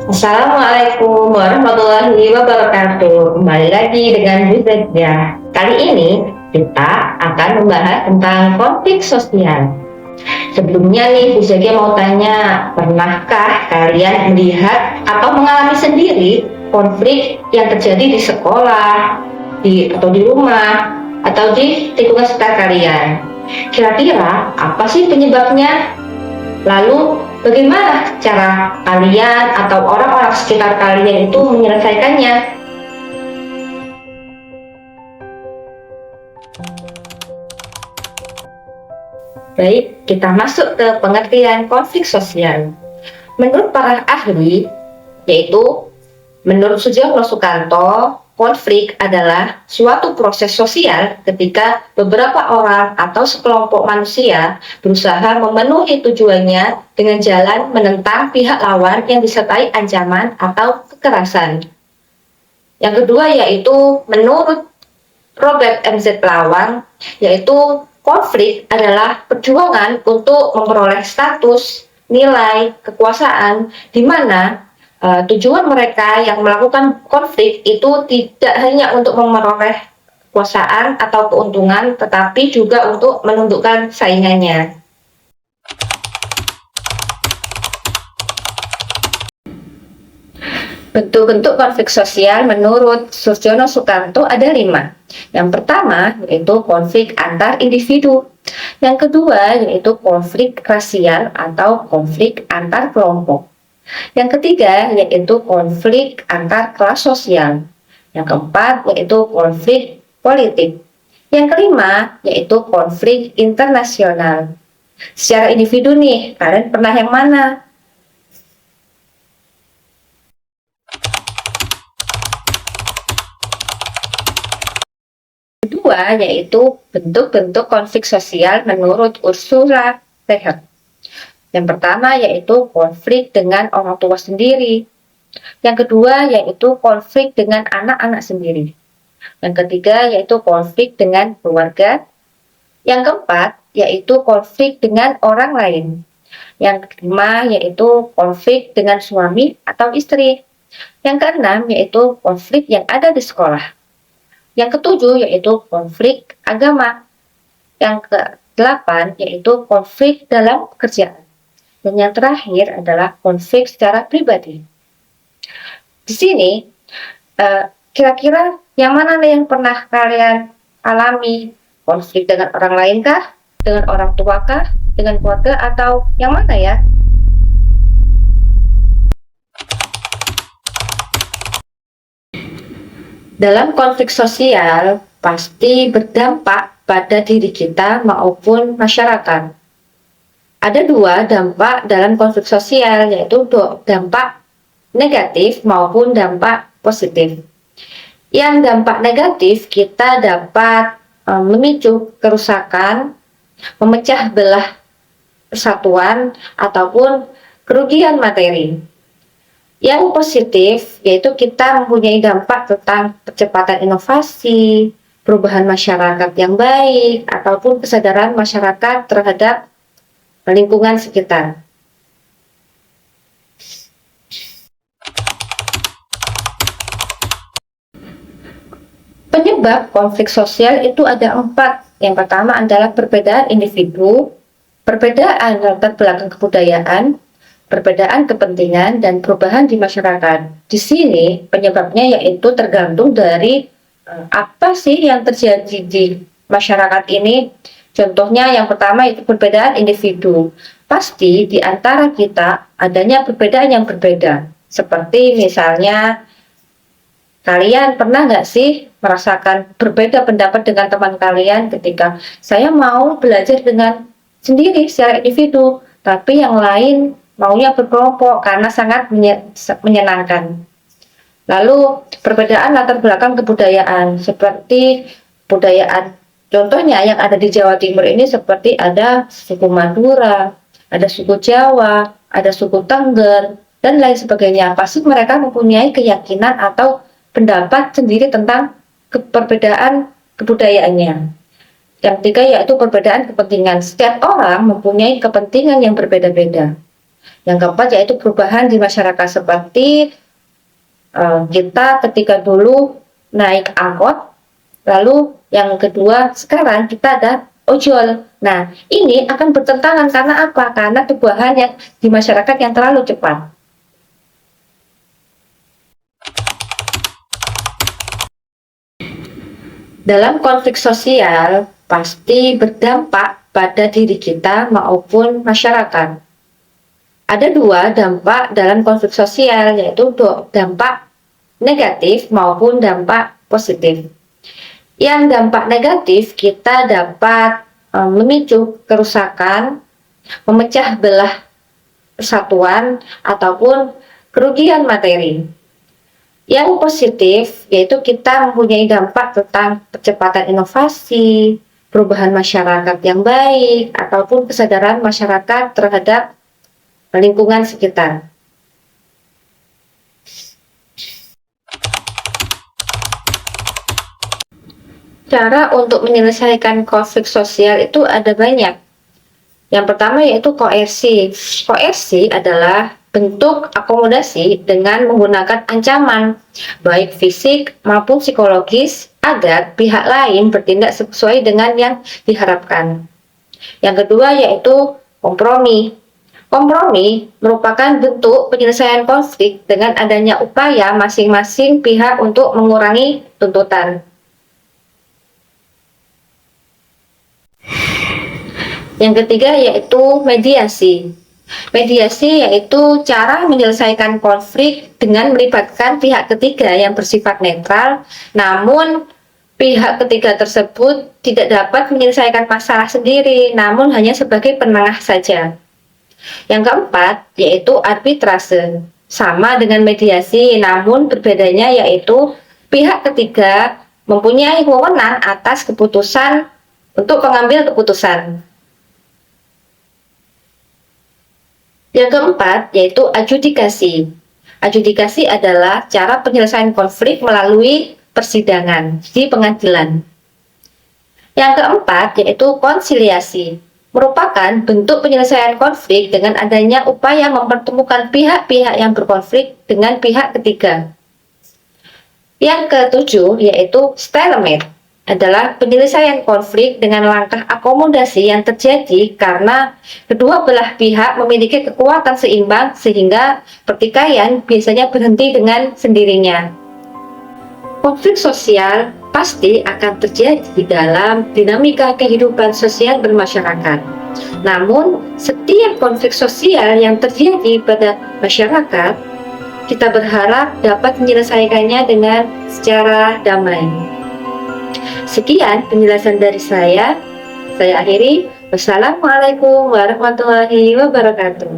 Assalamualaikum warahmatullahi wabarakatuh. Kembali lagi dengan Bu Zadia. Kali ini kita akan membahas tentang konflik sosial. Sebelumnya nih Bu Zadia mau tanya, pernahkah kalian melihat atau mengalami sendiri konflik yang terjadi di sekolah, atau di rumah, atau di lingkungan sekitar kalian? Kira-kira apa sih penyebabnya? Lalu, bagaimana cara kalian atau orang-orang sekitar kalian itu menyelesaikannya? Baik, kita masuk ke pengertian konflik sosial. Menurut para ahli, yaitu menurut Sujono Sukanto, konflik adalah suatu proses sosial ketika beberapa orang atau sekelompok manusia berusaha memenuhi tujuannya dengan jalan menentang pihak lawan yang disertai ancaman atau kekerasan. Yang kedua yaitu menurut Robert MZ Lawang, yaitu konflik adalah perjuangan untuk memperoleh status, nilai, kekuasaan, di mana tujuan mereka yang melakukan konflik itu tidak hanya untuk memperoleh kekuasaan atau keuntungan, tetapi juga untuk menundukkan saingannya. Bentuk-bentuk konflik sosial menurut Sujono Sukanto ada 5. Yang pertama yaitu konflik antar individu. Yang kedua yaitu konflik rasial atau konflik antar kelompok. Yang ketiga yaitu konflik antar kelas sosial. Yang keempat yaitu konflik politik. Yang kelima yaitu konflik internasional. Secara individu nih, kalian pernah yang mana? Kedua yaitu bentuk-bentuk konflik sosial menurut Ursula Le Guin. Yang pertama yaitu konflik dengan orang tua sendiri. Yang kedua yaitu konflik dengan anak-anak sendiri. Yang ketiga yaitu konflik dengan keluarga. Yang keempat yaitu konflik dengan orang lain. Yang kelima yaitu konflik dengan suami atau istri. Yang keenam yaitu konflik yang ada di sekolah. Yang ketujuh yaitu konflik agama. Yang ke-8 yaitu konflik dalam pekerjaan. Dan yang terakhir adalah konflik secara pribadi. Di sini, kira-kira yang mana nih yang pernah kalian alami? Konflik dengan orang lain kah? Dengan orang tua kah? Dengan keluarga atau yang mana ya? Dalam konflik sosial, pasti berdampak pada diri kita maupun masyarakat. Ada 2 dampak dalam konflik sosial, yaitu dampak negatif maupun dampak positif. Yang dampak negatif, kita dapat memicu kerusakan, memecah belah persatuan, ataupun kerugian materi. Yang positif yaitu kita mempunyai dampak tentang percepatan inovasi, perubahan masyarakat yang baik, ataupun kesadaran masyarakat terhadap lingkungan sekitar. Penyebab konflik sosial itu ada 4. Yang pertama adalah perbedaan individu, perbedaan latar belakang kebudayaan, perbedaan kepentingan, dan perubahan di masyarakat. Di sini penyebabnya yaitu tergantung dari apa sih yang terjadi di masyarakat ini. Contohnya yang pertama itu perbedaan individu. Pasti di antara kita adanya perbedaan yang berbeda. Seperti misalnya kalian pernah nggak sih merasakan berbeda pendapat dengan teman kalian ketika saya mau belajar dengan sendiri secara individu, tapi yang lain maunya berkelompok karena sangat menyenangkan. Lalu perbedaan latar belakang kebudayaan, seperti budayaan contohnya yang ada di Jawa Timur ini seperti ada suku Madura, ada suku Jawa, ada suku Tengger, dan lain sebagainya. Pasti mereka mempunyai keyakinan atau pendapat sendiri tentang perbedaan kebudayaannya. Yang ketiga yaitu perbedaan kepentingan. Setiap orang mempunyai kepentingan yang berbeda-beda. Yang keempat yaitu perubahan di masyarakat seperti kita ketika dulu naik angkot, lalu yang kedua sekarang kita ada ojol. Nah, ini akan bertentangan karena apa? Karena perubahan yang di masyarakat yang terlalu cepat. Dalam konflik sosial, pasti berdampak pada diri kita maupun masyarakat. Ada dua dampak dalam konflik sosial, yaitu dampak negatif maupun dampak positif. Yang dampak negatif, kita dapat memicu kerusakan, memecah belah persatuan, ataupun kerugian materi. Yang positif yaitu kita mempunyai dampak tentang percepatan inovasi, perubahan masyarakat yang baik, ataupun kesadaran masyarakat terhadap lingkungan sekitar. Cara untuk menyelesaikan konflik sosial itu ada banyak. Yang pertama yaitu koersi. Koersi adalah bentuk akomodasi dengan menggunakan ancaman, baik fisik maupun psikologis, agar pihak lain bertindak sesuai dengan yang diharapkan. Yang kedua yaitu kompromi. Kompromi merupakan bentuk penyelesaian konflik dengan adanya upaya masing-masing pihak untuk mengurangi tuntutan. Yang ketiga yaitu mediasi. Mediasi yaitu cara menyelesaikan konflik dengan melibatkan pihak ketiga yang bersifat netral, namun pihak ketiga tersebut tidak dapat menyelesaikan masalah sendiri, namun hanya sebagai penengah saja. Yang keempat yaitu arbitrase. Sama dengan mediasi, namun berbedanya yaitu pihak ketiga mempunyai wewenang atas keputusan untuk mengambil keputusan. Yang keempat yaitu adjudikasi. Adjudikasi adalah cara penyelesaian konflik melalui persidangan di pengadilan. Yang keempat yaitu konsiliasi. Merupakan bentuk penyelesaian konflik dengan adanya upaya mempertemukan pihak-pihak yang berkonflik dengan pihak ketiga. Yang ketujuh yaitu stalemate. Adalah penyelesaian konflik dengan langkah akomodasi yang terjadi karena kedua belah pihak memiliki kekuatan seimbang sehingga pertikaian biasanya berhenti dengan sendirinya. Konflik sosial pasti akan terjadi dalam dinamika kehidupan sosial bermasyarakat. Namun, setiap konflik sosial yang terjadi pada masyarakat, kita berharap dapat menyelesaikannya dengan secara damai. Sekian penjelasan dari saya. Saya akhiri. Wassalamualaikum warahmatullahi wabarakatuh.